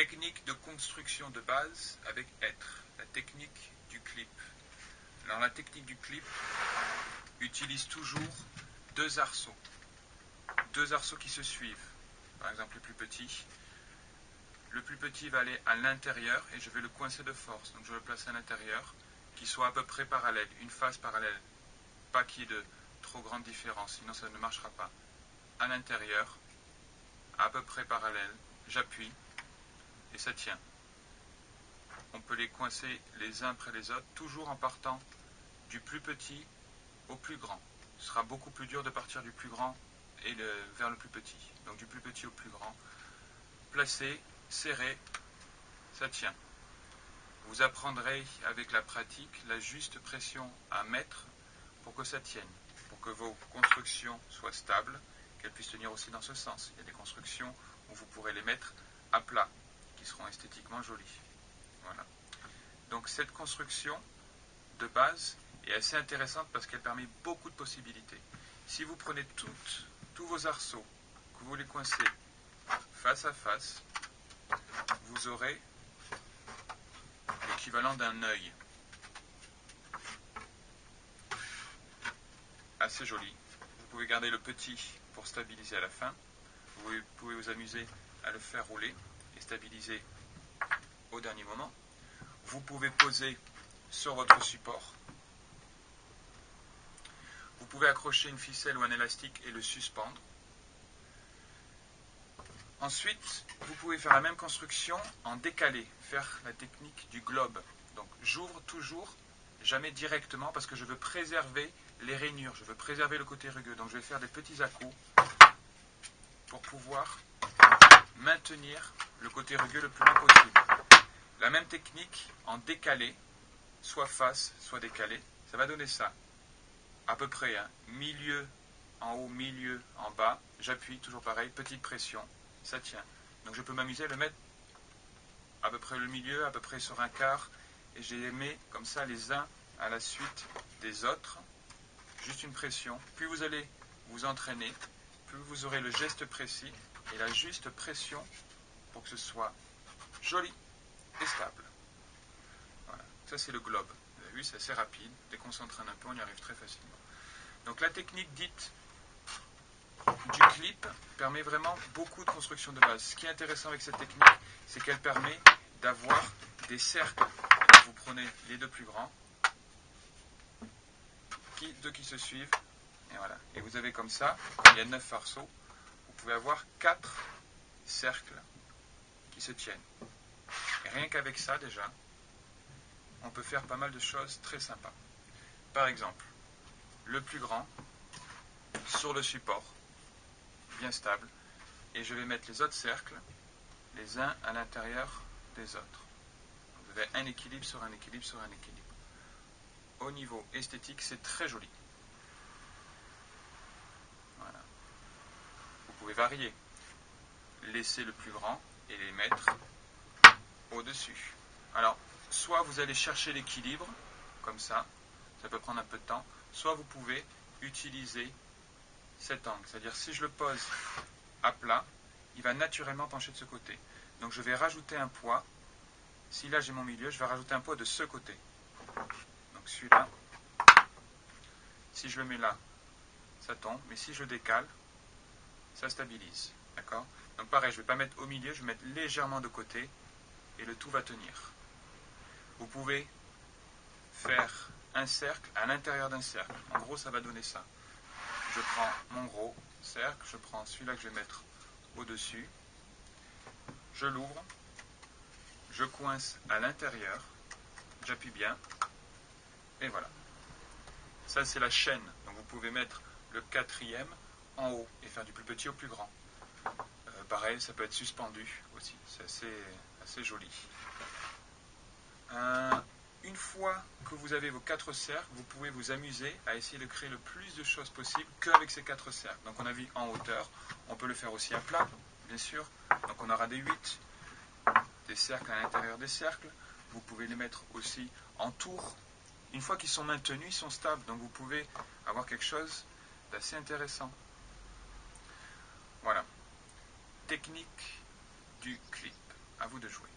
Technique de construction de base avec être, la technique du clip. Alors la technique du clip utilise toujours deux arceaux qui se suivent. Par exemple le plus petit. Le plus petit va aller à l'intérieur et je vais le coincer de force. Donc je le place à l'intérieur, qui soit à peu près parallèle, une face parallèle. Pas qu'il y ait de trop grande différence, sinon ça ne marchera pas. À l'intérieur, à peu près parallèle, j'appuie et ça tient. On peut les coincer les uns près les autres, toujours en partant du plus petit au plus grand. Ce sera beaucoup plus dur de partir du plus grand et vers le plus petit. Donc du plus petit au plus grand. Placé, serré, ça tient. Vous apprendrez avec la pratique la juste pression à mettre pour que ça tienne, pour que vos constructions soient stables, qu'elles puissent tenir aussi dans ce sens. Il y a des constructions où vous pourrez les mettre à plat, qui seront esthétiquement jolies. Voilà. Donc cette construction de base est assez intéressante parce qu'elle permet beaucoup de possibilités. Si vous prenez tous vos arceaux, que vous les coincez face à face, vous aurez l'équivalent d'un œil. Assez joli. Vous pouvez garder le petit pour stabiliser à la fin. Vous pouvez vous amuser à le faire rouler et stabiliser au dernier moment. Vous pouvez poser sur votre support. Vous pouvez accrocher une ficelle ou un élastique et le suspendre. Ensuite, vous pouvez faire la même construction en décalé, faire la technique du globe. Donc j'ouvre toujours, jamais directement, parce que je veux préserver les rainures, je veux préserver le côté rugueux. Donc je vais faire des petits à-coups pour pouvoir maintenir le côté rugueux le plus long possible. La même technique en décalé, soit face, soit décalé, ça va donner ça. À peu près, milieu en haut, milieu en bas, j'appuie, toujours pareil, petite pression, ça tient. Donc je peux m'amuser à le mettre à peu près le milieu, à peu près sur un quart, et je les mets comme ça les uns à la suite des autres, juste une pression. Plus vous allez vous entraîner, plus vous aurez le geste précis et la juste pression pour que ce soit joli et stable. Voilà, ça c'est le globe. Vous avez vu, c'est assez rapide. Dès qu'on s'entraîne un peu, on y arrive très facilement. Donc la technique dite du clip permet vraiment beaucoup de construction de base. Ce qui est intéressant avec cette technique, c'est qu'elle permet d'avoir des cercles. Vous prenez les deux plus grands, deux qui se suivent, et voilà. Et vous avez comme ça, il y a 9 arceaux, vous pouvez avoir 4 cercles qui se tiennent. Et rien qu'avec ça déjà, on peut faire pas mal de choses très sympas. Par exemple, le plus grand sur le support, bien stable, et je vais mettre les autres cercles, les uns à l'intérieur des autres. Vous avez un équilibre sur un équilibre sur un équilibre. Au niveau esthétique, c'est très joli. Voilà. Vous pouvez varier. Laisser le plus grand et les mettre au-dessus. Alors, soit vous allez chercher l'équilibre, comme ça peut prendre un peu de temps, soit vous pouvez utiliser cet angle. C'est-à-dire, si je le pose à plat, il va naturellement pencher de ce côté. Donc je vais rajouter un poids. Si là j'ai mon milieu, je vais rajouter un poids de ce côté. Donc celui-là, si je le mets là, ça tombe. Mais si je le décale, ça stabilise. D'accord ? Donc pareil, je ne vais pas mettre au milieu, je vais mettre légèrement de côté et le tout va tenir. Vous pouvez faire un cercle à l'intérieur d'un cercle. En gros, ça va donner ça. Je prends mon gros cercle, je prends celui-là que je vais mettre au-dessus, je l'ouvre, je coince à l'intérieur, j'appuie bien, et voilà. Ça, c'est la chaîne. Donc vous pouvez mettre le quatrième en haut et faire du plus petit au plus grand. Pareil, ça peut être suspendu aussi. C'est assez joli. Une fois que vous avez vos 4 cercles, vous pouvez vous amuser à essayer de créer le plus de choses possible qu'avec ces 4 cercles. Donc on a vu en hauteur, on peut le faire aussi à plat, bien sûr. Donc on aura des 8, des cercles à l'intérieur des cercles. Vous pouvez les mettre aussi en tour. Une fois qu'ils sont maintenus, ils sont stables. Donc vous pouvez avoir quelque chose d'assez intéressant. Voilà. Technique du clip. À vous de jouer.